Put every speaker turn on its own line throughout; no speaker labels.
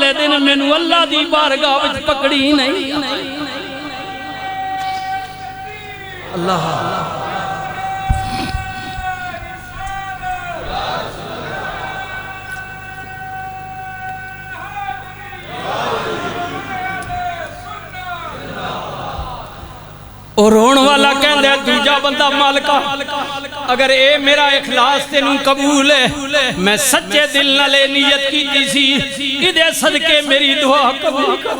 वाले दिन मैनू अल्लाह दी बारगाह विच पकड़ी नहीं। अल्लाह और रोण वाला कहंदा दूजा बंदा मालिका अगर ए मेरा इखलास तेनू कबूल है, मैं सच्चे दिल नाल नीयत कीती सी इदे सदके मेरी दुआ कबूल कर।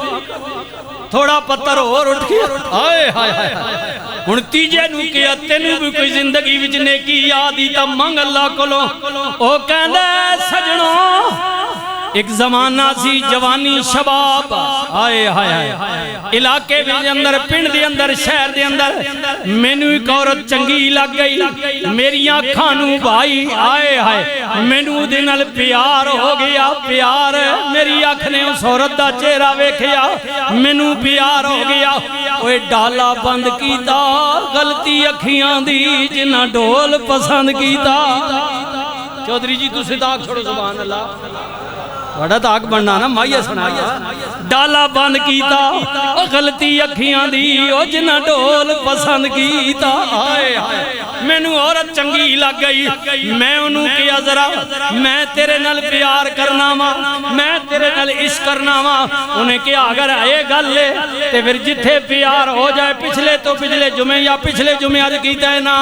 थोड़ा पत्थर और उठ गया। हाय हाय हाय हुण तीजे नू किया तेनू भी कोई जिंदगी विच नेकी याद ही तां मंग अल्लाह कोलों। ओ कहंदा सजणो एक जमाना सी जवानी शबाब आए हाय हाय इलाके के अंदर पिंड के अंदर शहर के अंदर मैनू एक औरत चंगी लग गई। मेरी अखां नू भाई आए हाय मैनू उहदे नाल प्यार हो गया। प्यार मेरी अख ने उस औरत दा चेहरा वेखिया मैनू प्यार हो गया। ओए डाला बंद कीता गलती अखियां दी जिन्ना ढोल पसंद कीता। चौधरी जी तुसीं ताक छोड़ो सुभान अल्लाह बड़ा ताक बनना ना माइया सुना। डाला बंद कीता ओ गलती अखियां दी ओ जिन्ना ढोल पसंद कीता। हाय हाय मैनू औरत चंगी लग गई। मैं उन्हों किया जरा मैं तेरे नाल प्यार करना वा, मैं तेरे नाल इश्क करना वा। उन्हें कहा अगर ये गल है तो फिर जिथे प्यार हो जाए पिछले तो पिछले जुमे या पिछले जुमे अज कीता है ना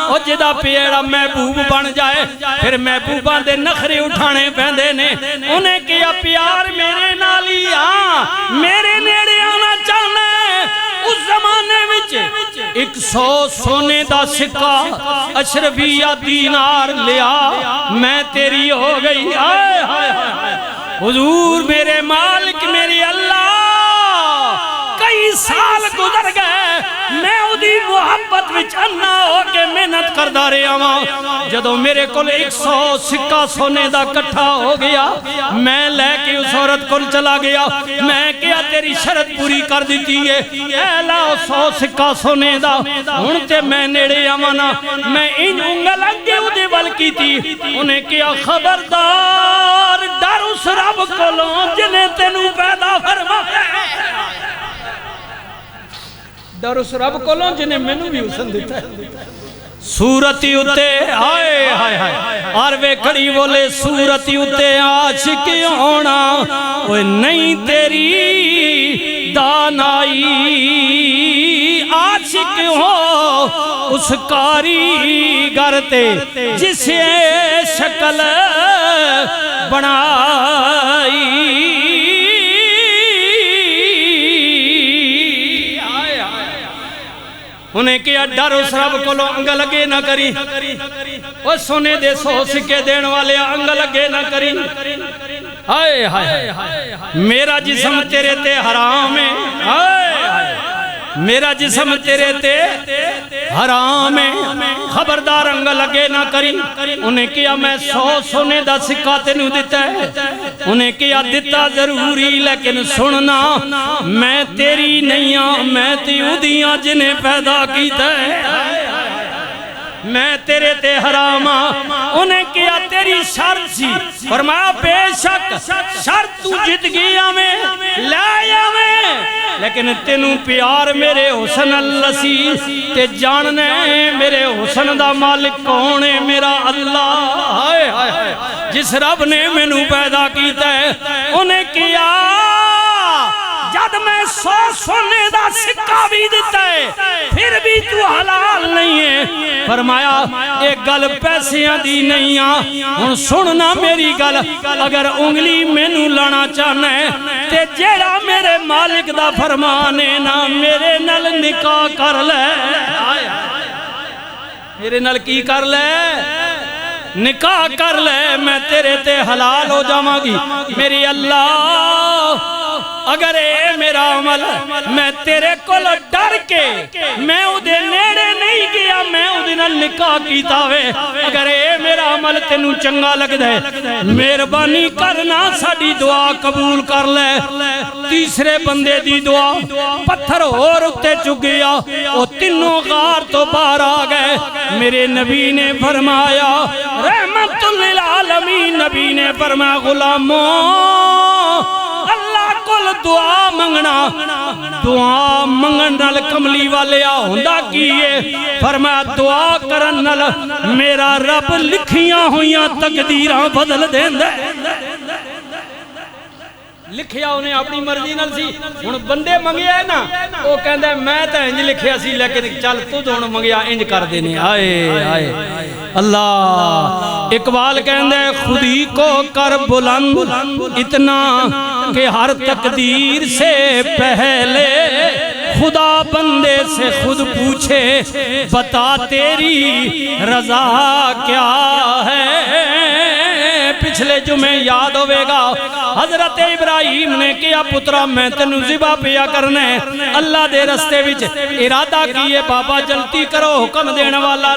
और जिदा पेड़ा महबूब बन जाए फिर महबूबा दे नखरे उठाने पैंदे ने। उन्हें किया प्यार मेरे नाल ही आ मेरे नेड़े आना चाहना है। उस जमाने विच 100 सोने दा सिक्का अशरफिया दीनार लिया मैं तेरी हो गई। हाय हाय हाय हुजूर मेरे मालिक मेरे अल्लाह कई साल गुजर गए मैं उदी मोहब्बत विच अन्ना होके मेहनत करदा रहा वां। जदों मेरे कोल 100 सिक्का सोने दा इकट्ठा हो गया मैं लैके उस औरत कोल चला गया। मैं क्या तेरी शर्त पूरी कर दी है ए लाओ 100 सिक्का सोने दा हुण ते मैं नेड़े आवां ना। मैं इन उंगल अगे उदे वल कीती। उन्हें क्या खबरदार डर उस रब कोलों जिन्हें तेनू पैदा फरमाया। डर उस रब कोलों जिन्हें मैनू भी हुसन दिता है। सूरती उते हाय हाय हाय और वे खड़ी बोले सूरती उते आशिक होना ओए नहीं तेरी दानाई। आशिक हो उस कारीगर ते जिसे शक्ल बनाई। उन्हें क्या डर उस रब कोलों अंग लगे ना करी। ओ सोने दे 100 सिक्के देने वाले अंग लगे ना करी। हाय हाय मेरा जिस्म तेरे ते हराम है। हाय मेरा जिस्म तेरे ते हराम है खबरदार अंग लगे ना करी। उन्हें क्या मैं 100 सोने दा सिक्का तेनू दिता है। उन्हें क्या दिता जरूरी लेकिन सुनना मैं तेरी नहीं हाँ मैं ते उदियां जिन्हें पैदा कीता है। मैं तेरे ते हरामा। उन्हें क्या तेरी शर्त सी फरमाया बेशक शर्त तू जित गया में लाया में लेकिन तेनू प्यार मेरे हुसन अल्लासी ते जानने मेरे हुसन दा मालिक कौन है मेरा अल्लाह। हाय हाय हाय जिस रब ने मैनू पैदा कीता है। उन्हें किया जद मैं 100 सोने दा सिक्का भी दिता है फिर भी तू हलाल नहीं है। फरमाया एक गल पैसियां दी नहीं आ हुण सुनना मेरी गल। अगर उंगली मैनू लाना चाहना है ते जेड़ा मेरे मालिक दा फरमान है ना मेरे नाल निकाह कर ले। मेरे नाल की कर ले निकाह कर ले मैं तेरे ते हलाल हो जावांगी। मेरी अल्लाह अगर ए मेरा अमल मैं तेरे कोल डर के मैं उदे नेड़े नहीं गया मैं उदे नाल निकाह कीता वे। अगर ए मेरा अमल तेनू चंगा लगदा है मेहरबानी करना साडी दुआ कबूल कर ले। तीसरे बंदे दी दुआ पत्थर होर उत्ते चुक गया ओ तीनों गार तो बाहर आ गए। मेरे नबी ने फरमाया रहमतुल लिल आलमीन नबी ने फरमाया गुलामों मंगना दुआ मंगन नाल कमली वाले होंदा की है फरमाया दुआ करन नाल मेरा रब लिखियां हुई तकदीरां बदल देंदा लिखिया उन्हें अपनी मर्जी नाल सी हुण बंदे मंगिया है ना वो कहंदा मैं तो इंज लिखिया सी लेकिन चल तू हुण मंगिया इंज कर देने आए आए अल्लाह इकबाल कहंदा खुदी को कर बुलंद इतना कि हर तकदीर से पहले खुदा बंदे से खुद पूछे बता तेरी रजा क्या है पिछले जुमे याद होगा हजरत इब्राहिम ने किया पुत्रा मैं तेनू ज़िबा पिया करने अल्लाह दे रस्ते विच इरादा किए बाबा जल्दी करो हुक्म देने वाला